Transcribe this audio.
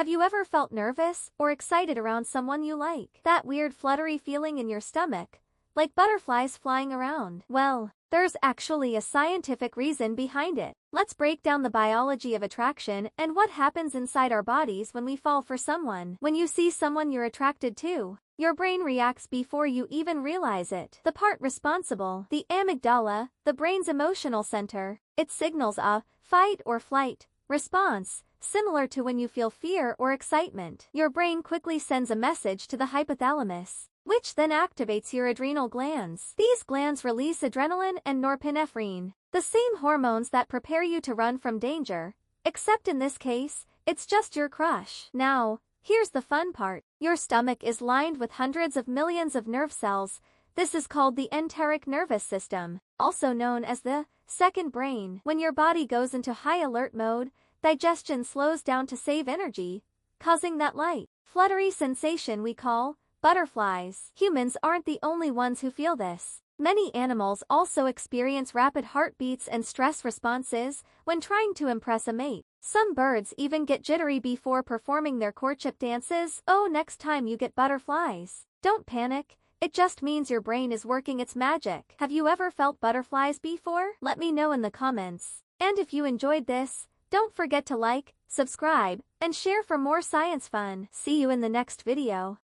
Have you ever felt nervous or excited around someone you like? That weird fluttery feeling in your stomach, like butterflies flying around? Well, there's actually a scientific reason behind it. Let's break down the biology of attraction and what happens inside our bodies when we fall for someone. When you see someone you're attracted to, your brain reacts before you even realize it. The part responsible, the amygdala, the brain's emotional center, it signals a fight or flight response, similar to when you feel fear or excitement. Your brain quickly sends a message to the hypothalamus, which then activates your adrenal glands. These glands release adrenaline and norepinephrine, the same hormones that prepare you to run from danger, except in this case, it's just your crush. Now, here's the fun part. Your stomach is lined with hundreds of millions of nerve cells. This is called the enteric nervous system, also known as the second brain. When your body goes into high alert mode, digestion slows down to save energy, causing that light, fluttery sensation we call butterflies. Humans aren't the only ones who feel this. Many animals also experience rapid heartbeats and stress responses when trying to impress a mate. Some birds even get jittery before performing their courtship dances. Oh, next time you get butterflies, don't panic. It just means your brain is working its magic. Have you ever felt butterflies before? Let me know in the comments. And if you enjoyed this, don't forget to like, subscribe, and share for more science fun. See you in the next video.